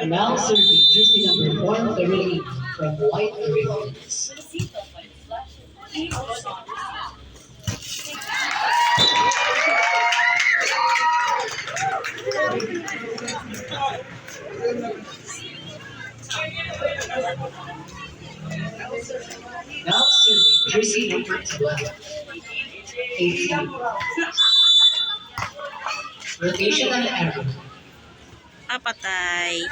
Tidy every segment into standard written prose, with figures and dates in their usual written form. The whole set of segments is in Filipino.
Now serving jersey number 4, Caroline from White Hurricanes. Now serving jersey number 12, 18. Rotational error. Patay.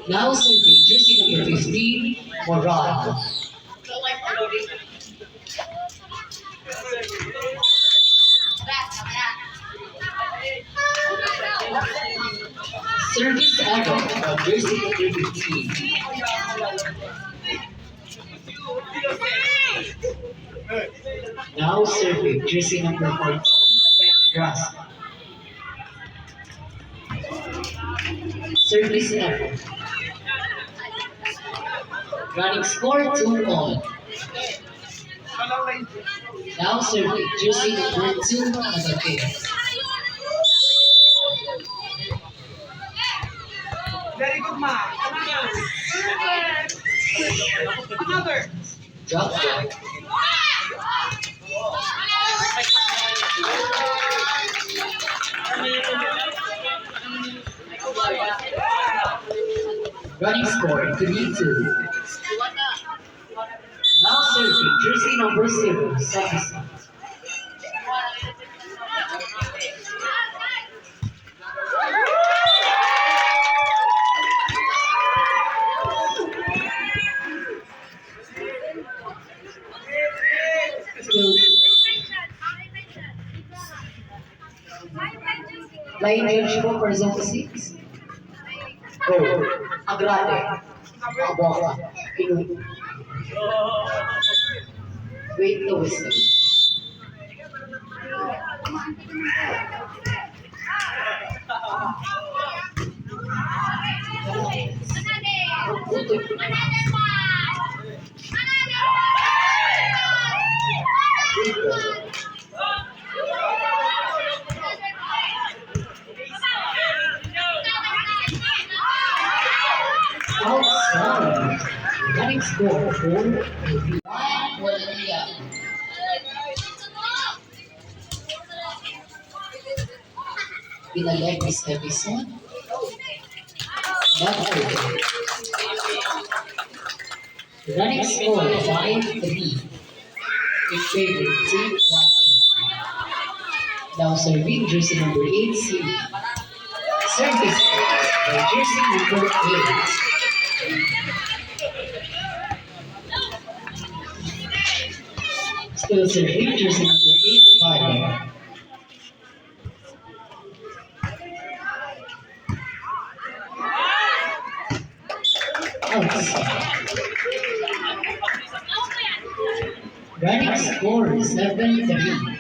Now serving jersey number 15, Moran. Service error from jersey number 15. Now serving jersey number 14, Grass. Service error. Running score 2-all. Now serving jersey number 2, Mazate. Very good, ma. Another. Drop back. Running score 3-2. Now serving jersey number 0, Satisfied. Line range po for zone 6. Go. Agrade. Aboka. Inu. Wait to whistle. Outside. Running score 4-1. Pinaleg is Evison. Running score 5-3. In favor Team Water. Now serving jersey number 8, C. Service by jersey number 8. Still serving jersey number 8, Fire. Running score 7-3.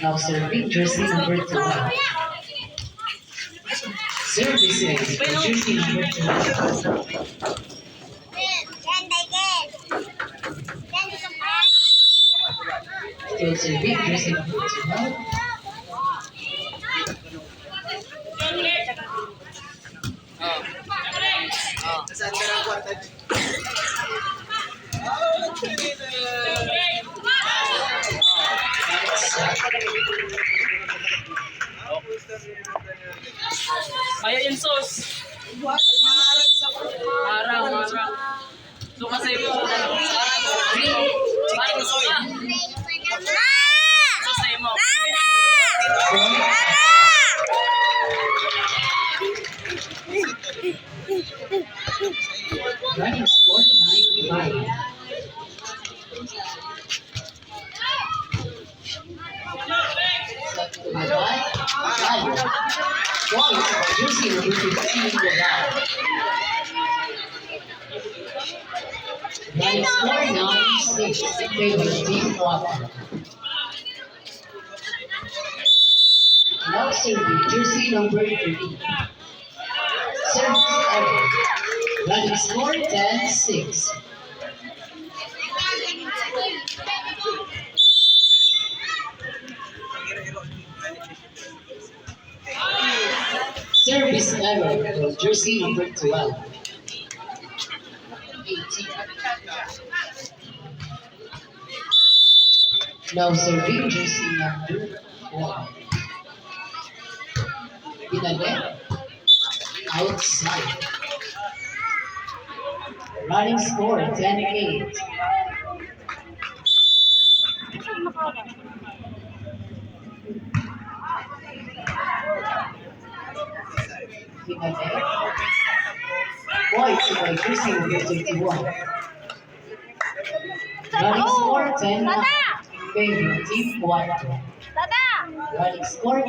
Now serving jersey number 12. Servicing jersey number 12. Still serving jersey number 12. Kaya yung sauce. Marang. So kasi yung parang sauce na. So sa'yo mo. Running score 9-5. Jersey number 15, Running score 9-6 in favor of Team Water. Now serving jersey number 3. Service error. Running score 10-6. Service error for jersey number 12. 18. Now serving jersey number 1. Pinanet. Outside. Running score 10-8. Pinanet. Points by jersey number 21. Running score 10-9. Favor Team Water. Running score 10-9.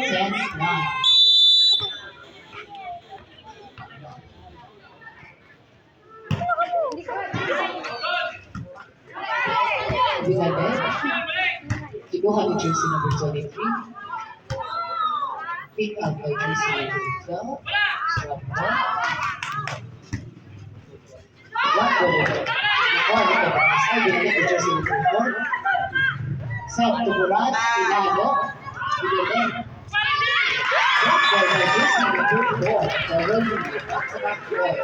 Pinanet. Kinuha ni jersey number 23. Pick up by jersey number 12. Swap ball. One goal. Nakuha ni Kabatas. Ay, binigyan ni jersey number 4. Set to Murat. Ilago. Pinanet. One goal by jersey number 4. Darwin Lee. Back-to-back goal.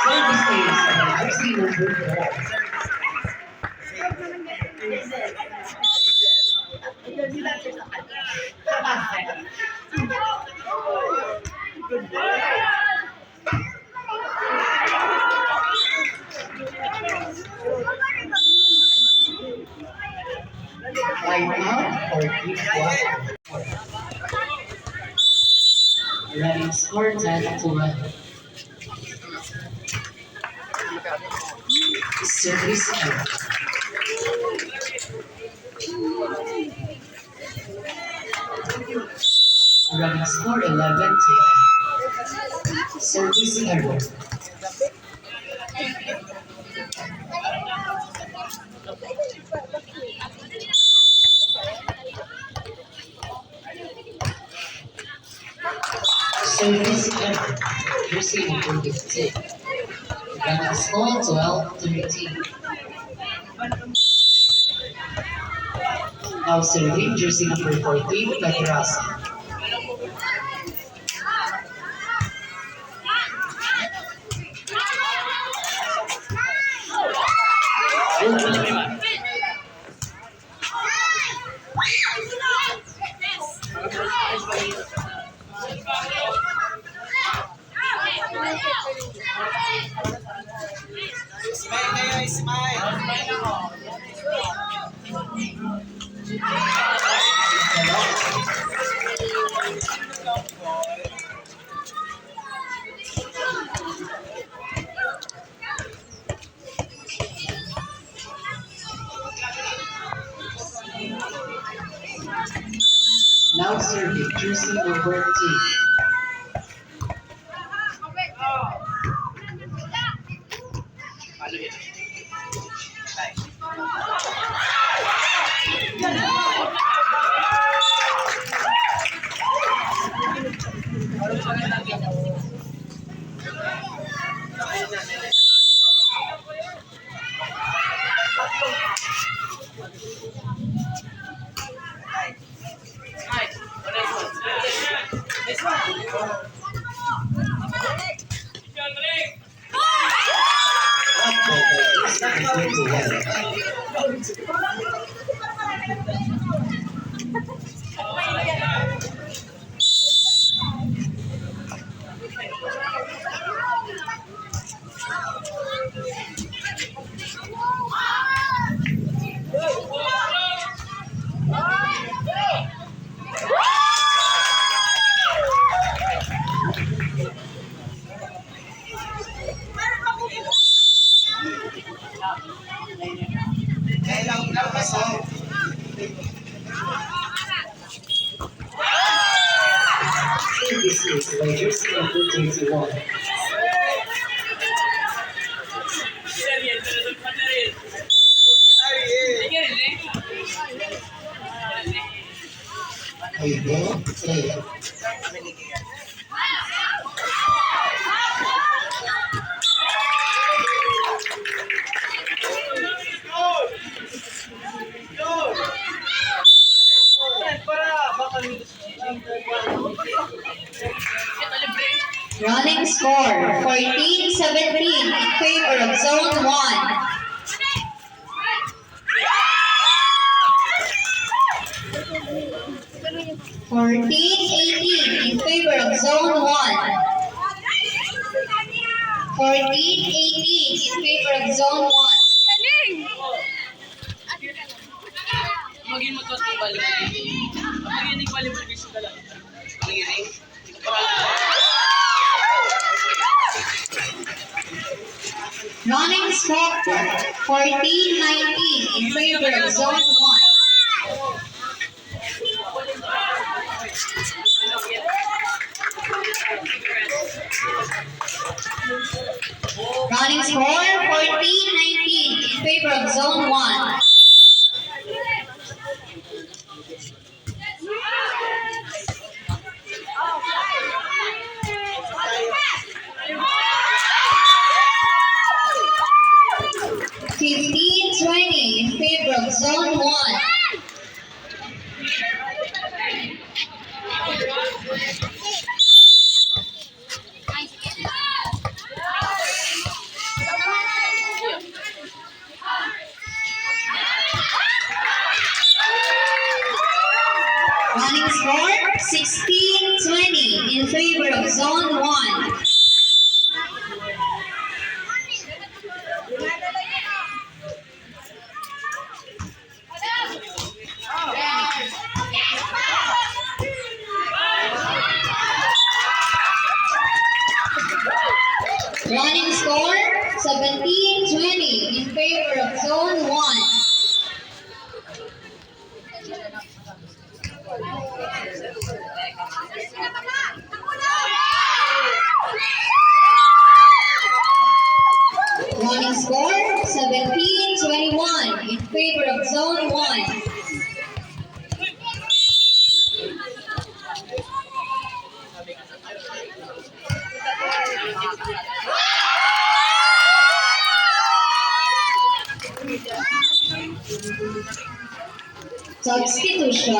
Service stays by jersey number 4. Time out for Team Water. Running score 10-12. Service error. Running score 11-12. Service error. Service error. Jersey number 15. Running score 12-13. Now serving jersey number 14, Petrasa. Now serving jersey number 13. This is by just number 21. Serye, talagang pa na rin. Sige rin eh. Aiden A. Running score 14-17 in favor of Zone 1. 14-18 in favor of Zone 1. 14-18 in favor of Zone 1. Maging magkatubal. Maging nagbalibal gusto ka lang. Maging Running score 14-19 in favor of Zone 1. Running score 14-19 in favor of Zone 1. In favor of Zone 1. Running score 16-20 in favor of Zone 1. Running score 17-20 in favor of Zone 1. Running score 17-21 in favor of Zone 1. Substitution.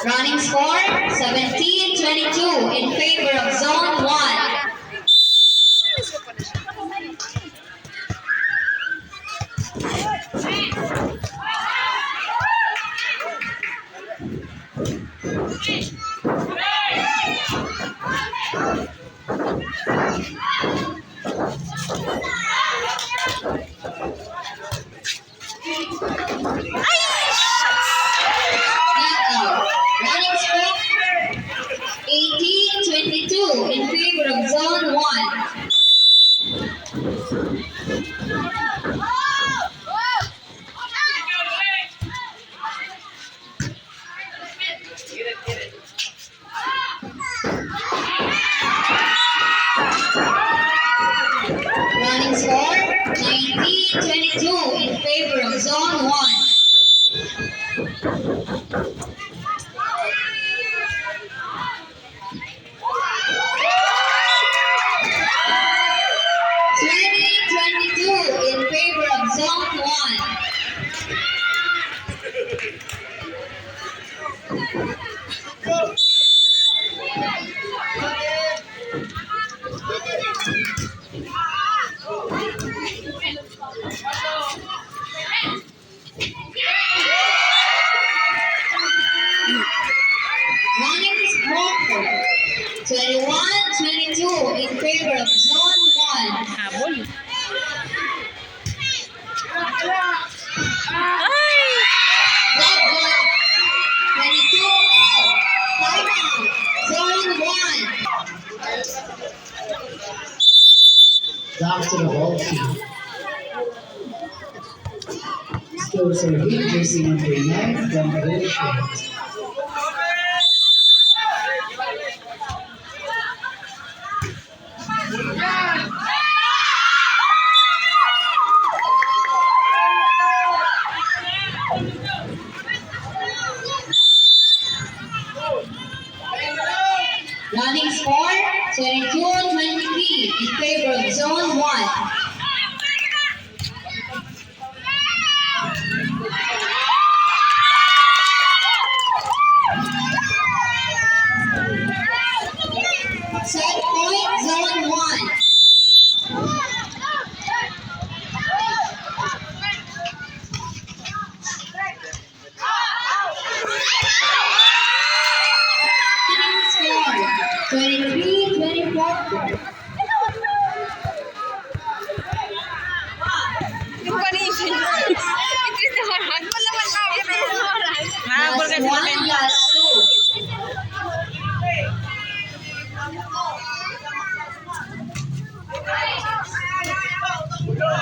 Running score 17-22 in favor of Zone 1. Running score 18-22 in favor of Zone 1. Running score 19-22 in favor of Zone 1. So serving jersey number 9 from Malaysia. Running score 22-23 in favor of Zone 1. Set point Zone 1. Score 23-24. Last one, last two. Number 57, winner,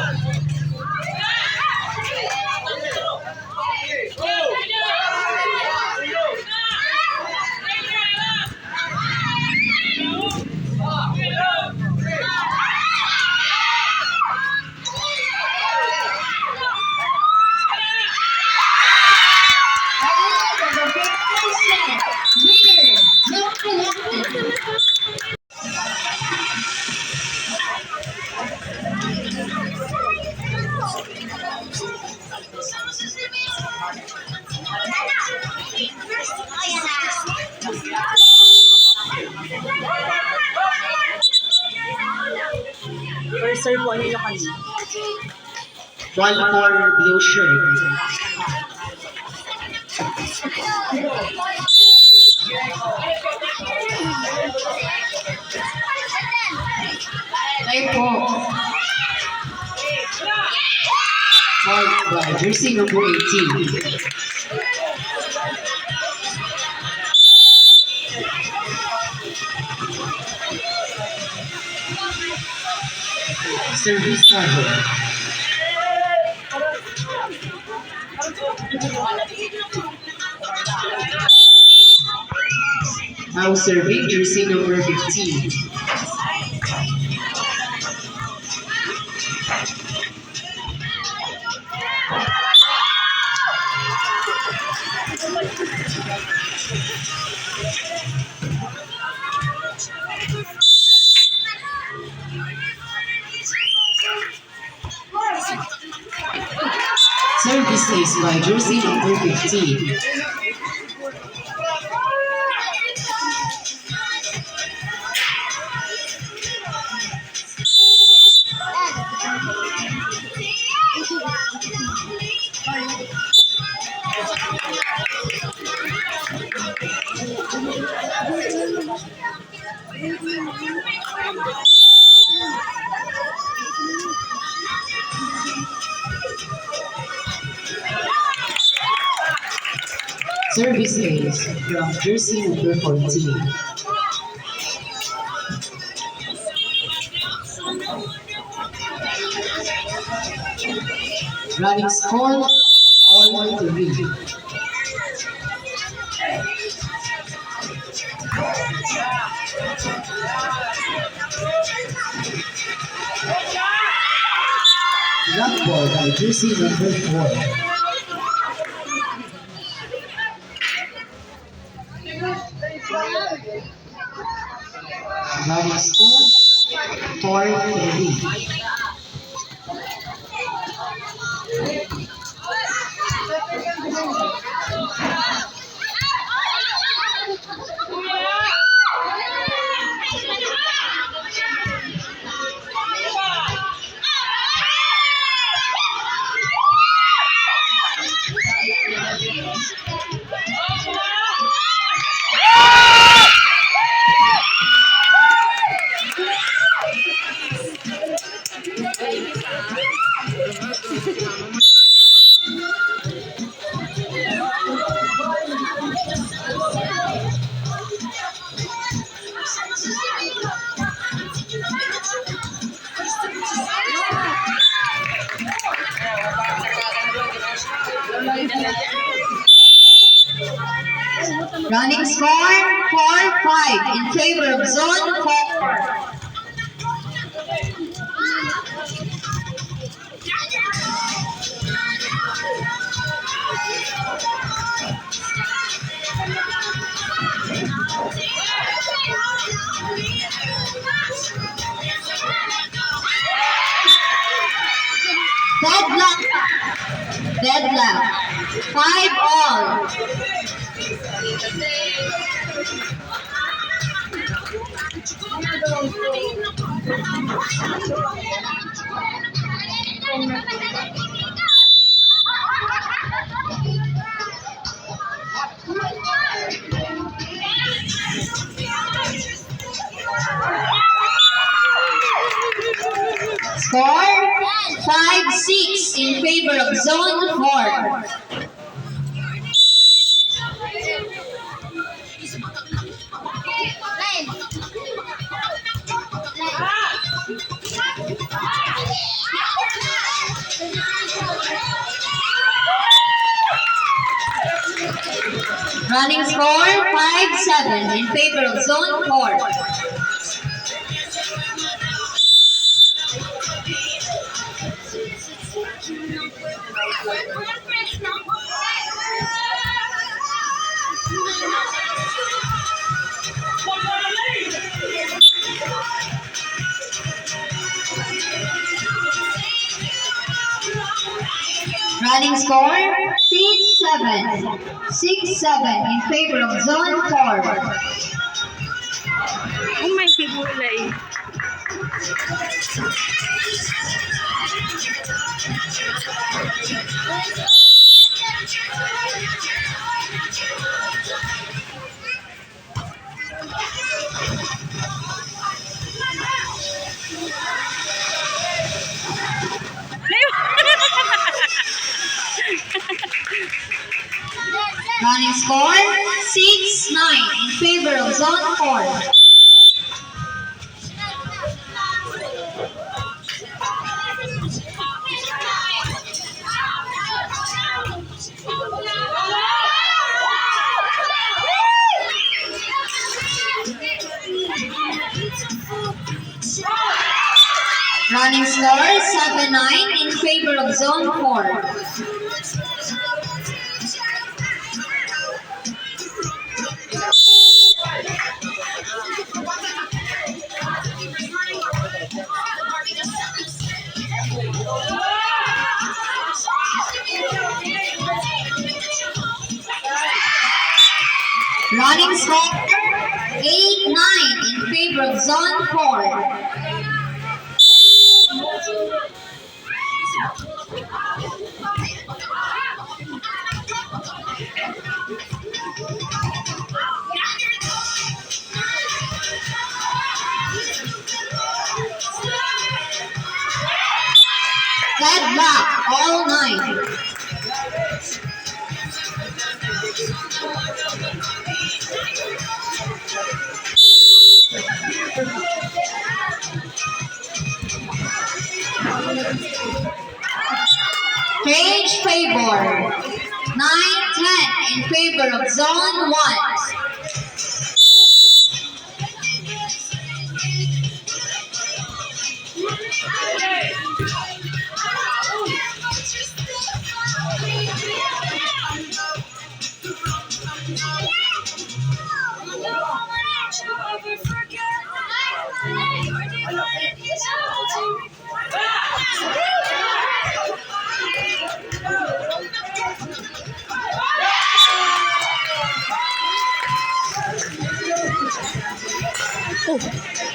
not elected. First serve po ninyo kanina. 1-4 blue shirt. Ay po. Followed by jersey number 18. Service target. Now serving jersey number 15. Service is by jersey number 15. Service is from jersey number 14. Running score, all to read. Block ball by jersey number 4. Running score, 4-3. Running score 4-5 in favor of Zone 4. Deadlock. 5-all. Score 5-6 in favor of Zone 4. Running score 5-7 in favor of Zone 4. Running score 6-7. 6-7 in favor of Zone 4. Oh my gulay. Running score 6-9 in favor of Zone 4. Running score 7-9 in favor of Zone 4. Running score 8-9 in favor of Zone 4. Deadlock, all 9. Cage favor 9-10 in favor of Zone 1.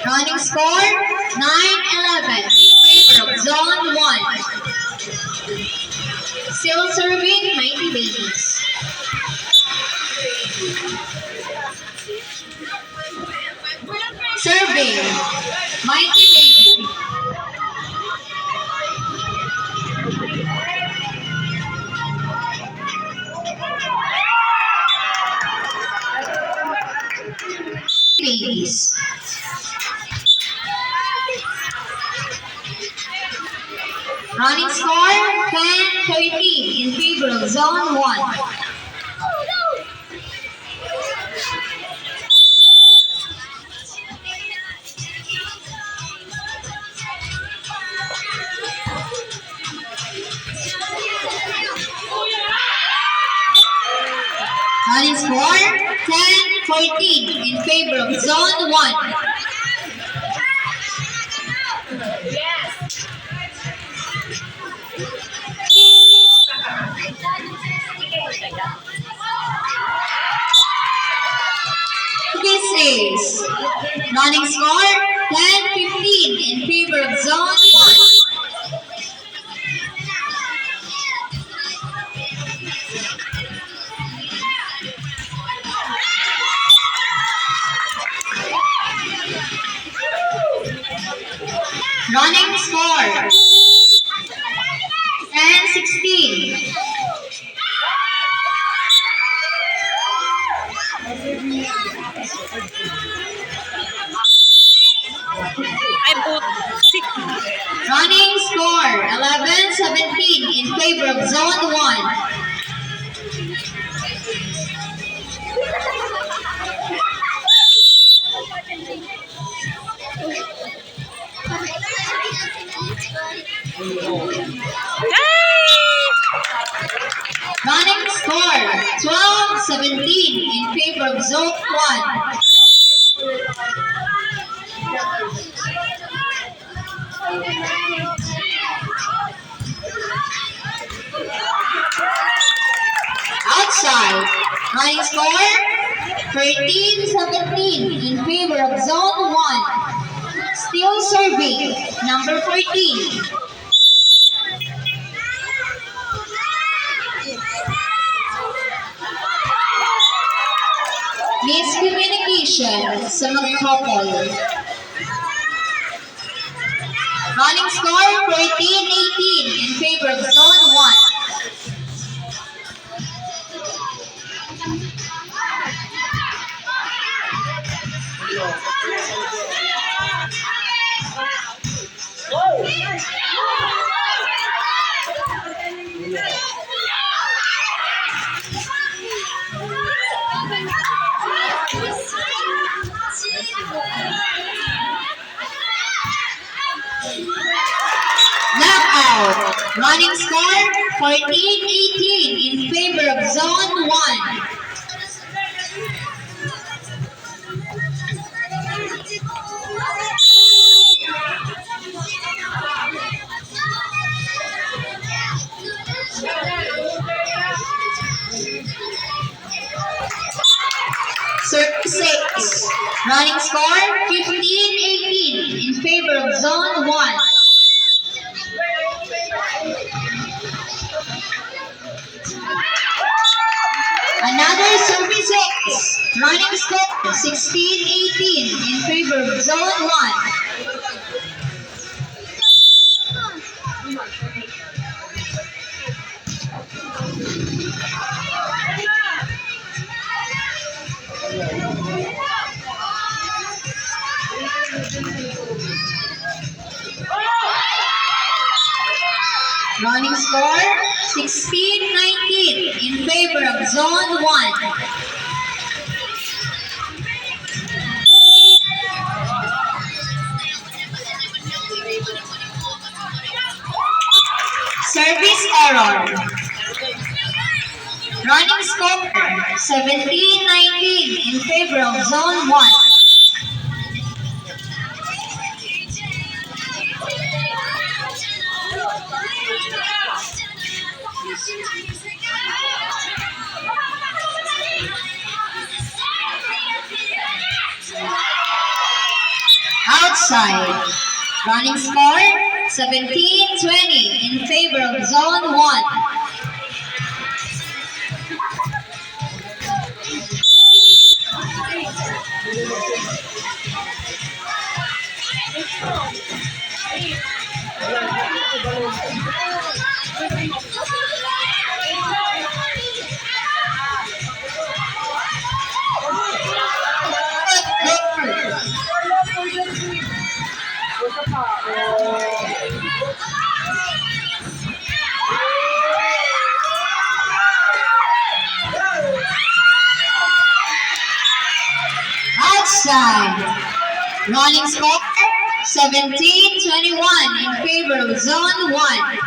Running score 9-11 in favor of Zone 1. Still serving Mighty Babies. Serving Mighty Babies. Babies. Running score 10-13 in favor of Zone 1. Running score 10-14 in favor of Zone 1. This is running score 10-15 in favor of Zone 1. Running score 10-16. I put 6. Running score 11-17 in favor of Zone 1. Running score 12-17 in favor of Zone 1. Outside. Running score 13-17 in favor of Zone 1. Still serving number 14. Miscommunication sa mag-couple. Running score 14-18 in favor of Zone 1. Knockout. Running score 14-18 in favor of Zone 1. Service 6. Running score 15-18 in favor of Zone 1. Another service 6. Running score 16-18 in favor of Zone 1. Running score 16-19 in favor of Zone 1. Service error. Running score 17-19 in favor of Zone 1. Outside. Running score 17-20 in favor of Zone 1. Outside. Running score 17-21 in favor of Zone 1.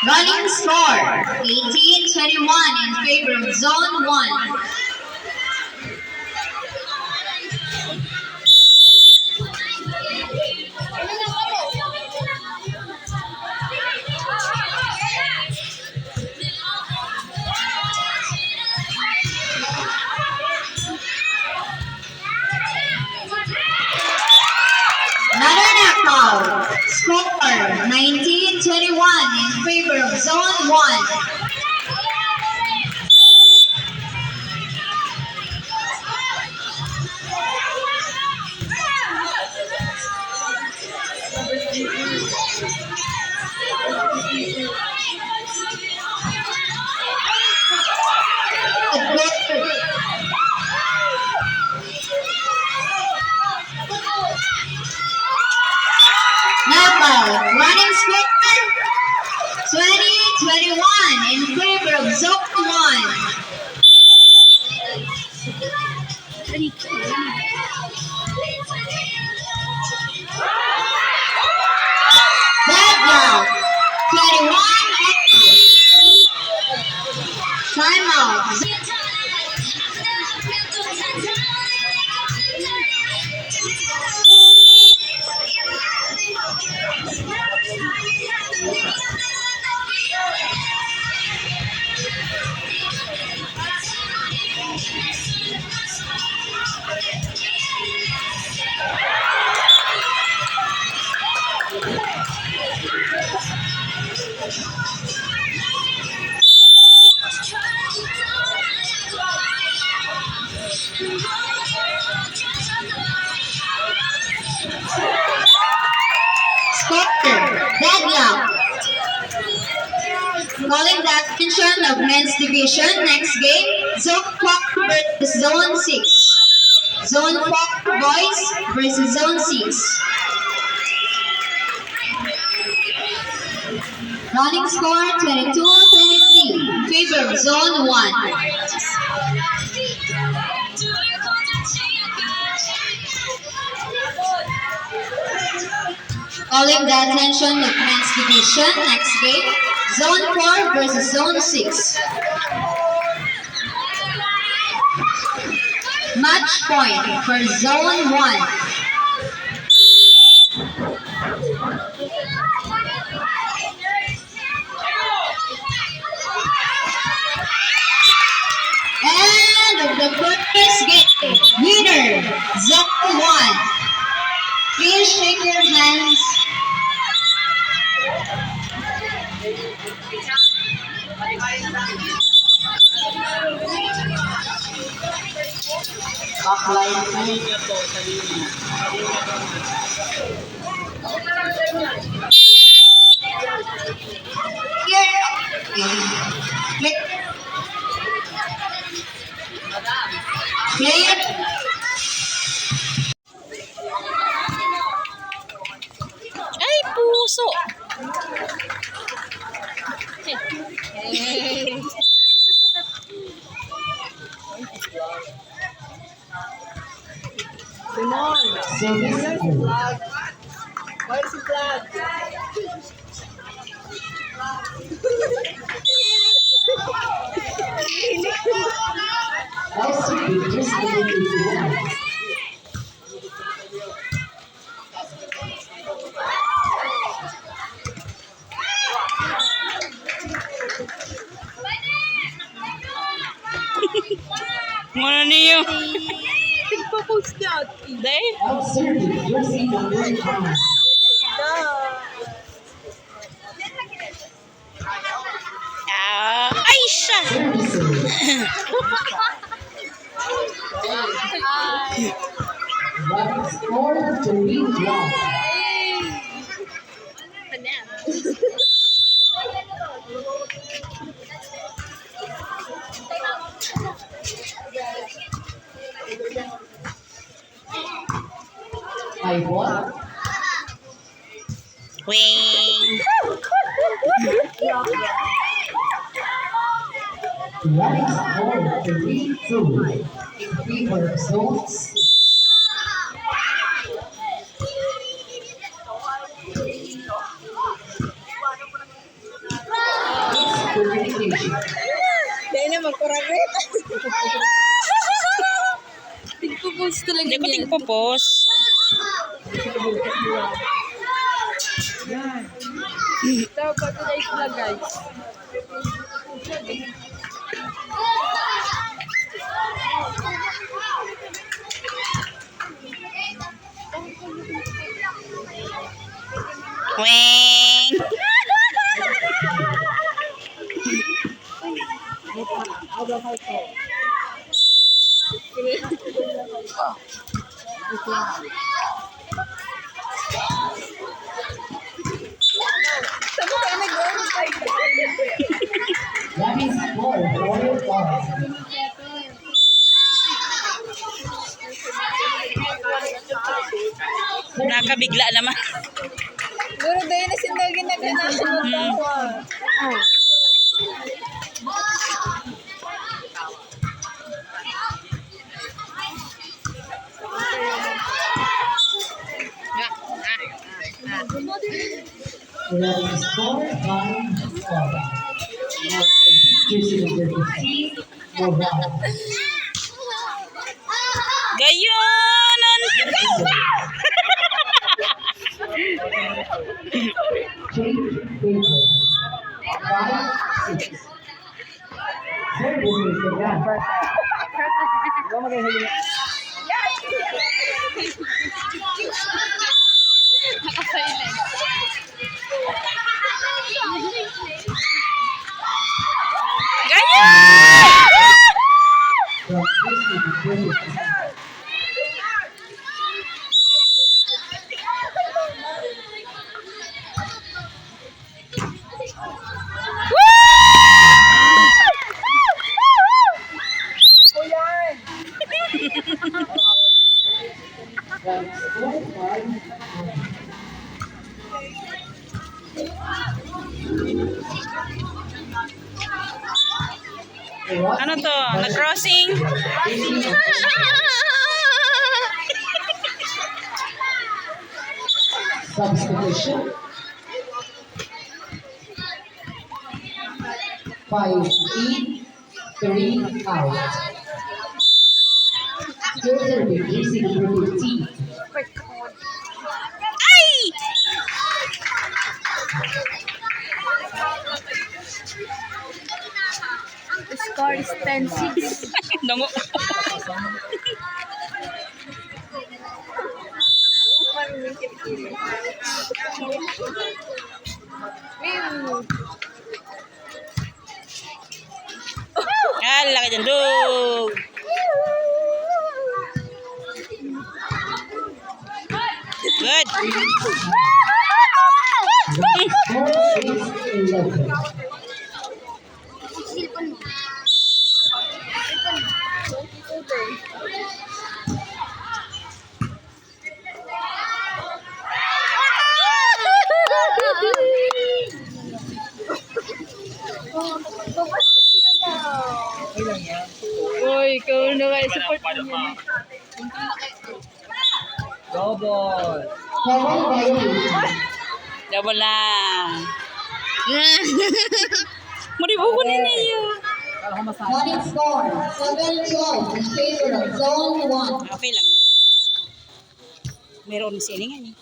Running score 18-21 in favor of Zone 1. Another knockout. Score 19-21 in favor of Zone 1. Knockout. Running score 20-21 in favor of Zone 1. Deadlock 21 Timeout. Score deadlock. Calling the attention of men's division. Next game, Zone 4 versus Zone 6. Zone 4 boys versus Zone 6. Running score 22-23 in favor of Zone 1. Calling the attention of men's division. Next game, Zone 4 versus Zone 6. Match point for Zone 1. And the first game, winner, Zone 1. Please shake your hands. Player. Ay, puso! Mana niyo? Nagpo-post na. Dahil? Ay, siya! I what? Wing! Running score 3-2 in favor of Zone 6. initiation. Dahil na magkuragret. Tigpo-post talaga yan. Hindi ko tigpo-post. Dapat na isla guys. Weng! Running score, 4-5. Nakabigla naman. Guru dahil na sinagin na ganahan mo Running score, 9-4. Now, jersey number 15, Morale. Gayonan! Jake Baker, 5-6. Service is the gun. From jersey number 15. Running score, 5-9. Ano to? Na-crossing? Substitution. 5 in, 3 out. Still serving, jersey number 15. Ay! The score is 10-6. Nango. Ah, laki dyan, dog. Good. Score is 11. Uy, ikaw na kayo support niya. Double violation. Double lang. Maribuko na niyo. Running score, 7-12 in favor of Zone 1. Okay lang yan. Meron siningan eh.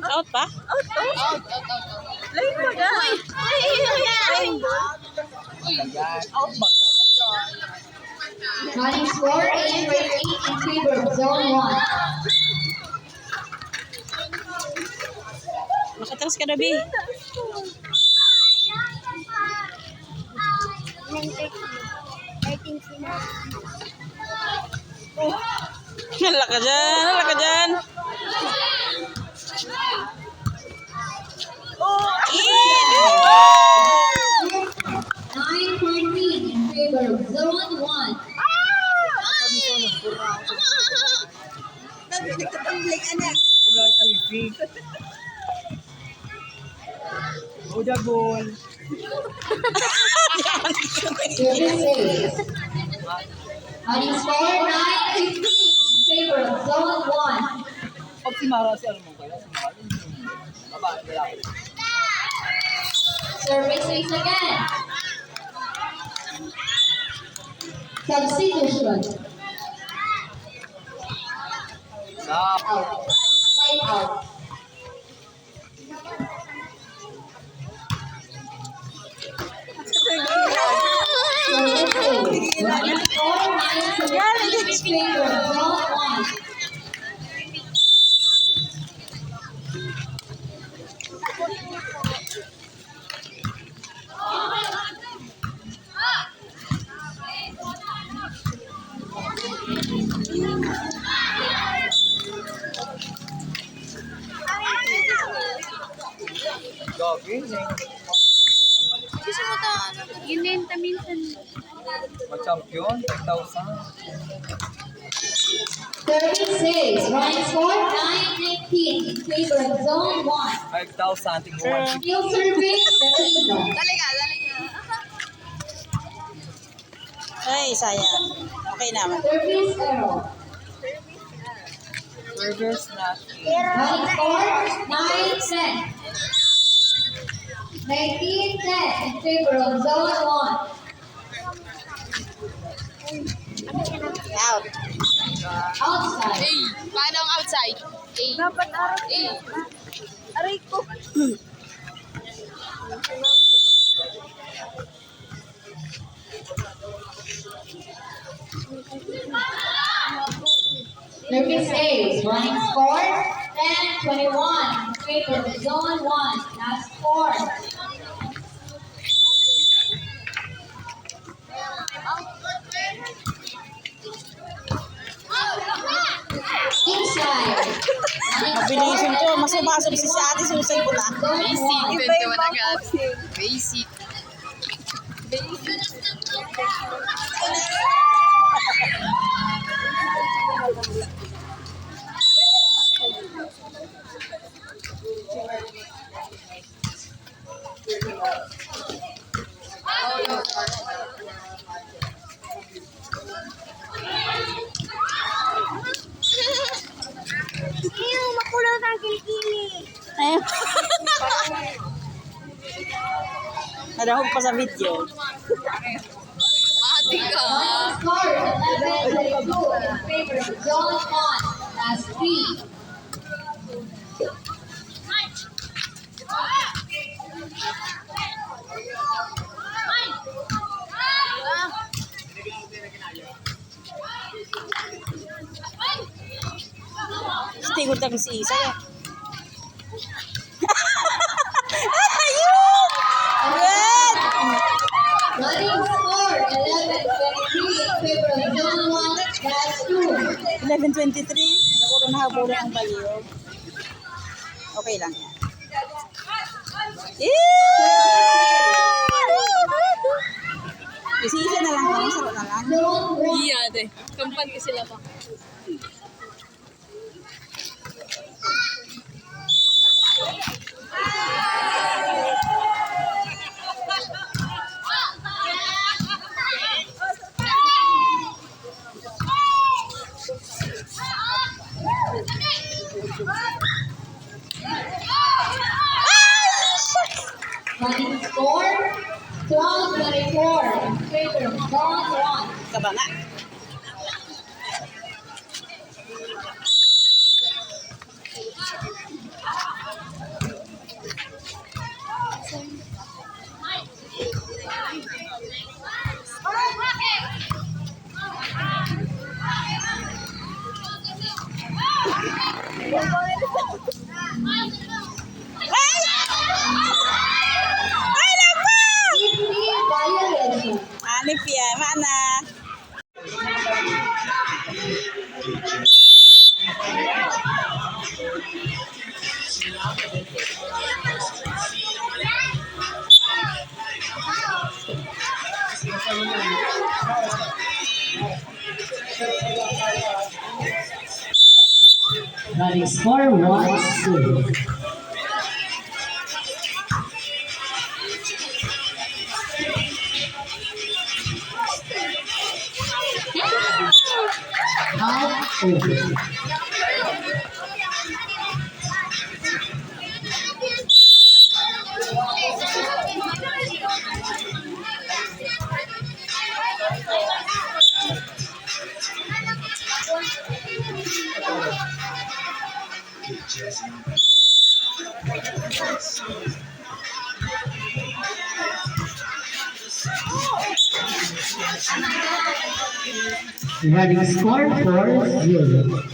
Out pa? Lain mo ga. Running score, 8-8 in favor of Zone 1. Makatras ka na, Bi. Hala ka dyan, hala ka dyan. Ew! 9-14 in favor of Zone 1. Udagol. Service save. Running score 9-15 in favor of Zone 1. Pag si Mara, si ano mo kaya? Si Mara. Babae, lalaki. Service saves again. Substitution. Stop. Out. Time out. Service save. Running score 9-15 in favor of Zone 1. Jogging. Gusto mo to, yun din, minsan. Mag-champion, 10,000. 36. Running score 9-19 in favor of Zone 1. 5,000, tingnan. Still serving Filipino. Dali ka. Ay, sayang. Okay naman. Service error. Reverse natin. Running score 9-10. 19-10 in favor of Zone 1. Out. Outside. Paano ang outside? Dapat aray. Aray ko. Service A's. Running score 10-21 in favor of Zone 1. Last score. Inside. Running Mabilisin score ko. Mas mapasok si ate. Susay ko na. Zone 1. 21 agad. Basic. Makulot ang kilikili. Ayun. Narahog pa sa video. Mati ka. Running score 11-22 in favor of Zone 1. Last 3. Stigod lang si Isa. Running score 11-23 in favor of Zone 1. Last 2. 11:23. Ako na nakabulan ang baliw. Okay lang yan. Isa na lang. Masarap na lang. Zone 1. Iya, ate. Kampan ka sila pa. Running score 12-24 in favor of Zone 1. Kaba nga. Violation. Anip yan. Mana. Running score 1-2. over. Running score 4-0.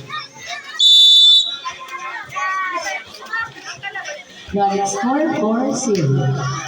Running score 4-0.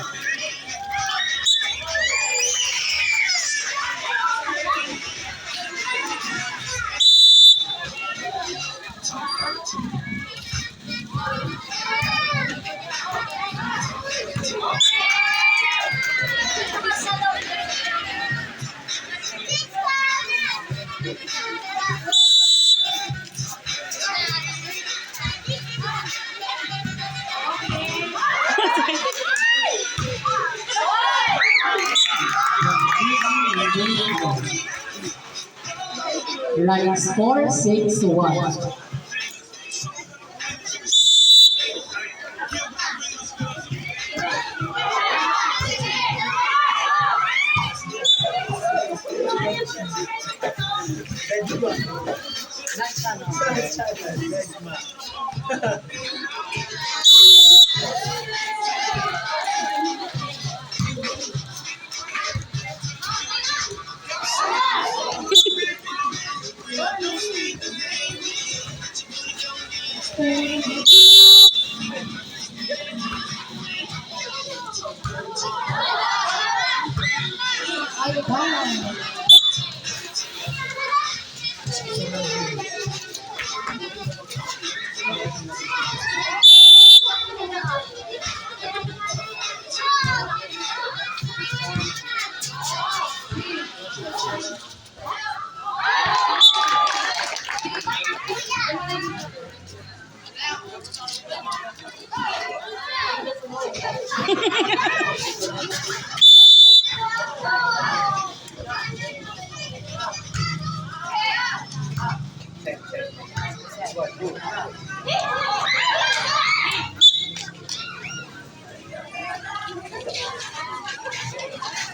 Running score 6-1.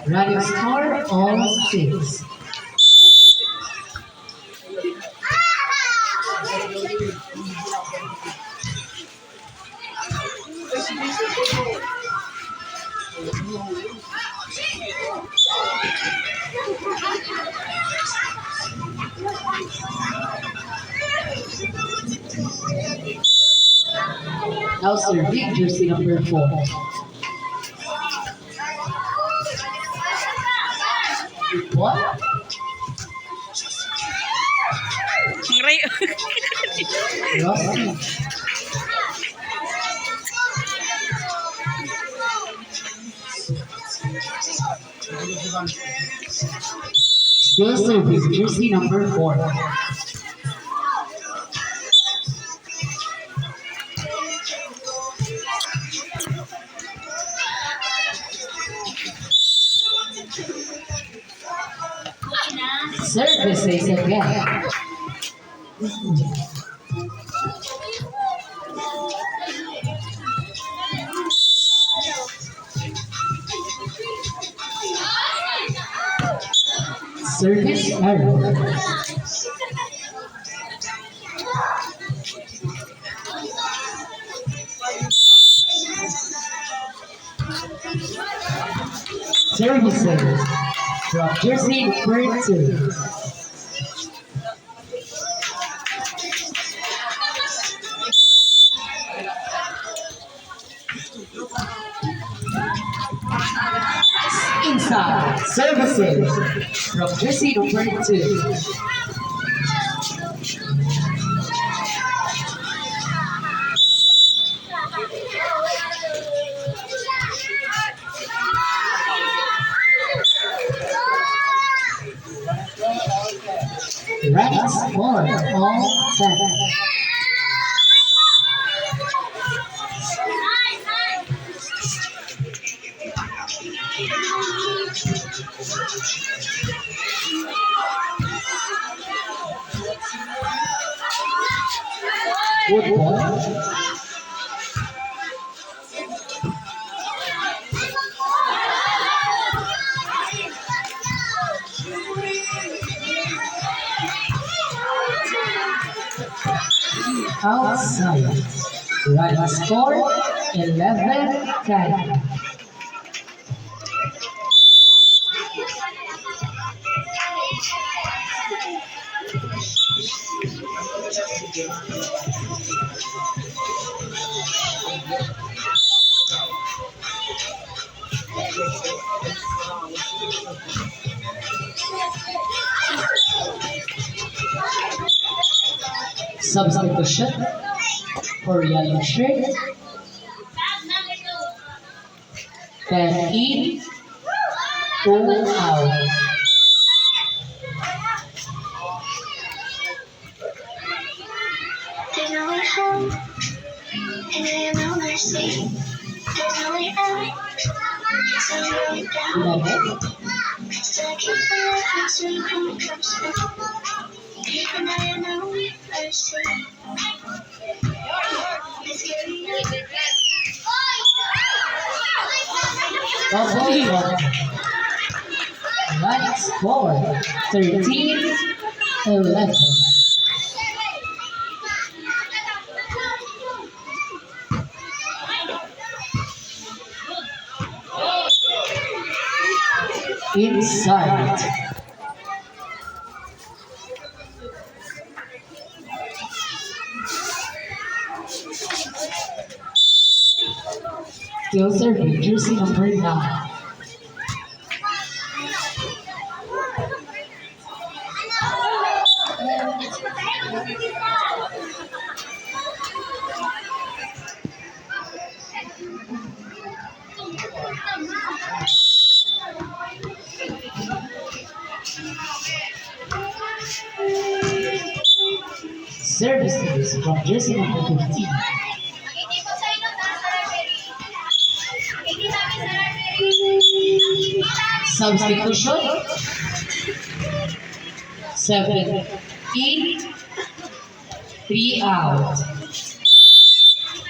Running score all 6. Now serving jersey number 4. What? Rossi. Still serving jersey number 4. Services again. Service error. Services from jersey number 2. Inside services from jersey number 2. Running score all 7. outside. Running score 11-10. Substitution for yellow shirt. 10 in, 2 out. There's no way home, and I have no mercy. There's no way out, so I'm really down. 11. So I keep my life so you come closer. And I have no mercy. It's getting Double shot. Running score 13-11. Inside. Still serving jersey number 9. Services from jersey number 15. Substitution 7 in, 3 out.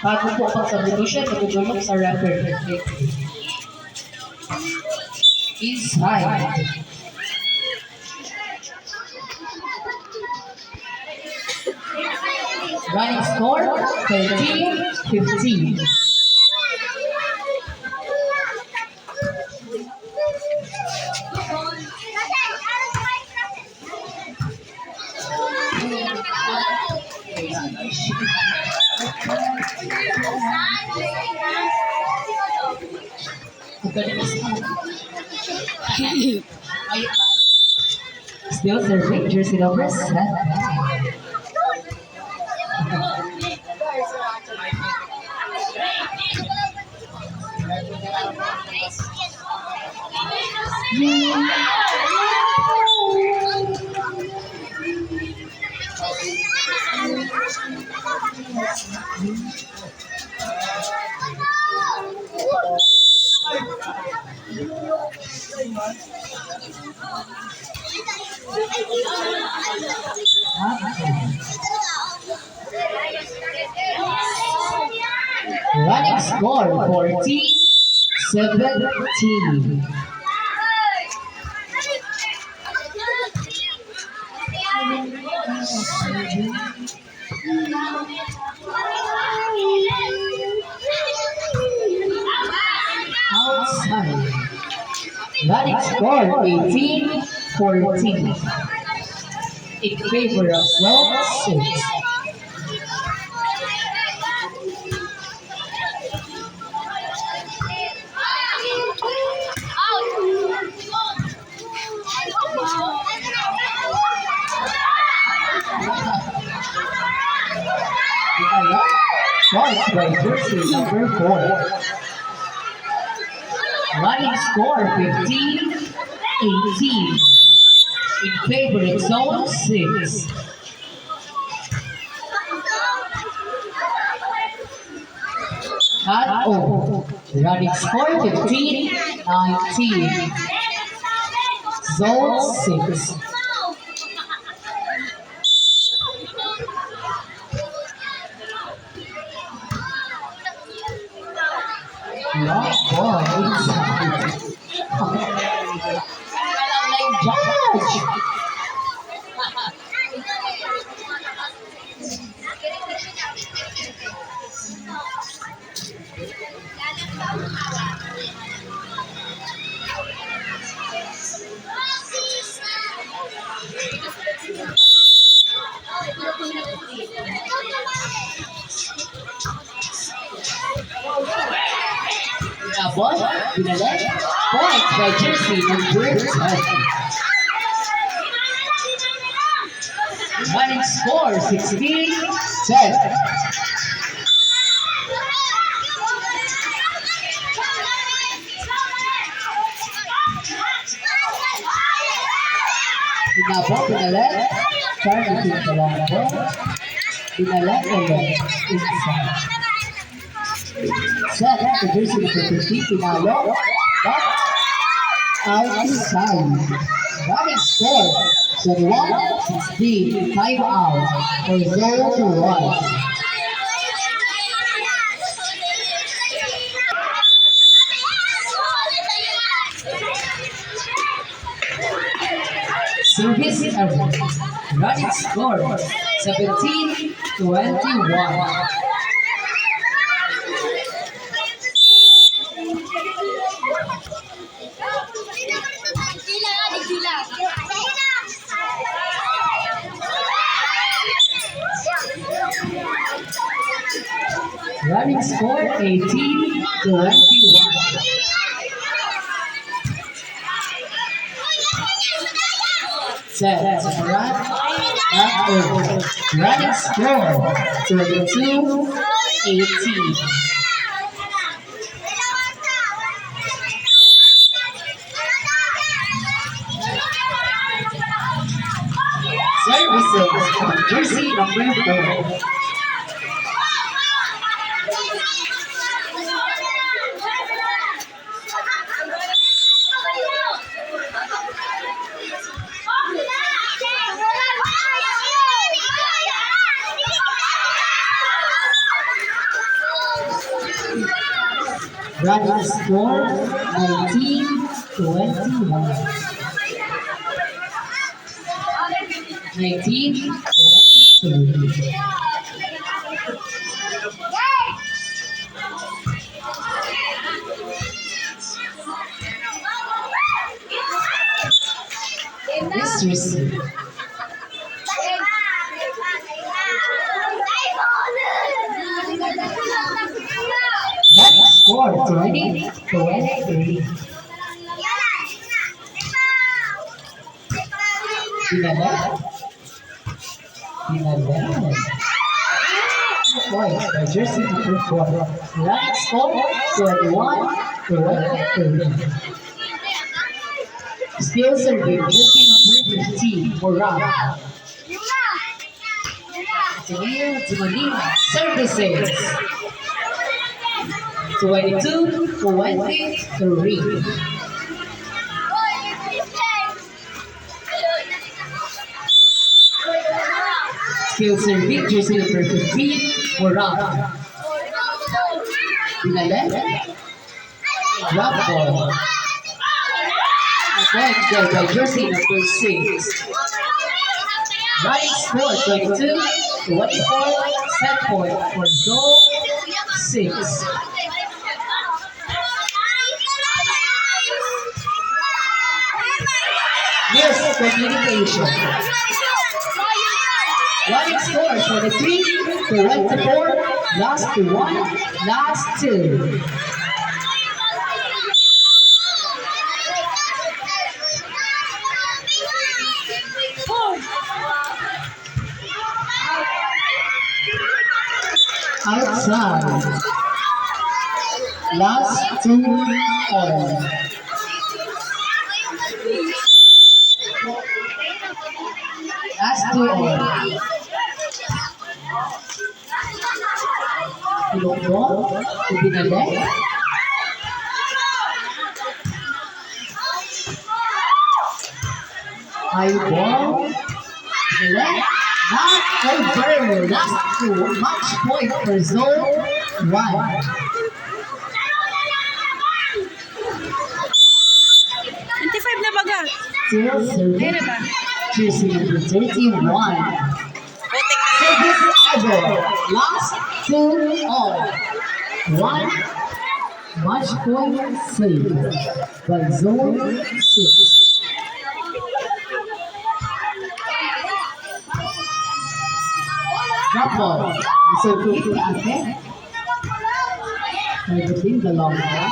Bago po ang substitution, natutulog sa referee. Inside. Running score 13-15. Still serving jersey number 7. Running score 14-17. Outside. Running score 18-14. In favor of zone 6. Points by jersey number 4. Running score 15-18. In favor of zone 6. Cut over. Running score 15-19. Zone 6. Long ball inside. Like judge. Tapos, pinalit. Point by jersey number 10. Running score 16-10. Pinabot, pinalit. Turn into the long ball. Pinalit ulit. Inside. Set the jersey number 15. Pinalo. Back. Outside. Running score 21-16. Time out for 0-1. Service error. Running score 17-21. Running score 18-21. Set. Run. Not over. Running score 22-18. Services. Jersey number 4. Running score 19-21. 19-22. This receive. Running score 20-23. Pinalit. Point by jersey number 4. Running score 21-23. Still serving jersey number 15 for Rob. Services 22-23. Still serving jersey number 15 for Rob. Pinalit. Drop ball. Point goal by jersey number 6. Running score 22-24. Set point for zone 6. Miscommunication. Running score 23-24. Last to 1. Last 2. Outside. Last 2 all. Last 2 all. Ilonggo, Ibinalet. High ball. Ibinalet. Not over. Last 2. Match point for zone 1. 25 na baga. Still serving. Ayun na ba? Jersey number 31. Service ever. Last 2 all. 1 match point saved by zone 6. Drop ball. So quick ate. Everything the long ball.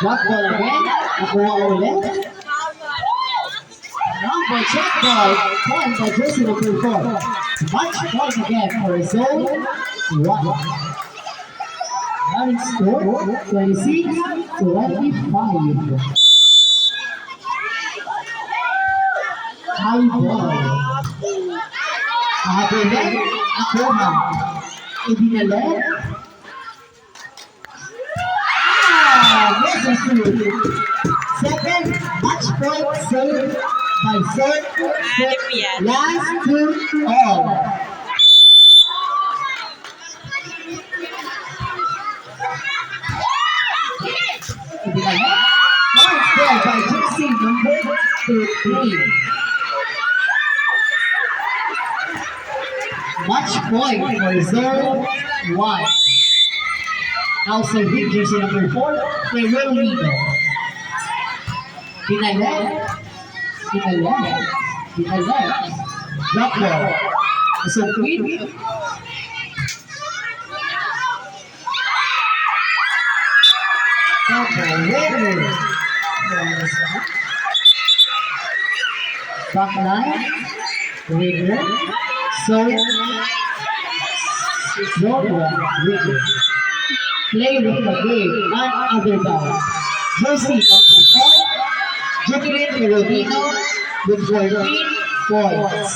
Drop ball again. Nakuha ulit. Number check ball. Point by jersey number 4. Match point again for zone 1. Running score 26-25. High ball. Kahabulan, nakuha. Idinalet. Yes, second match point saved by third. Last 2 all. Idinalet. Point scored by jersey number 13. Match point for zone 1. Now serving jersey number 4, Ferrero Nino. Dinalet. Drop ball. So queen. Drop ball. Winner. Back line. Winner. So, winner. Play with the game, none other than jersey number 4, Jacqueline Rodino with 14 points.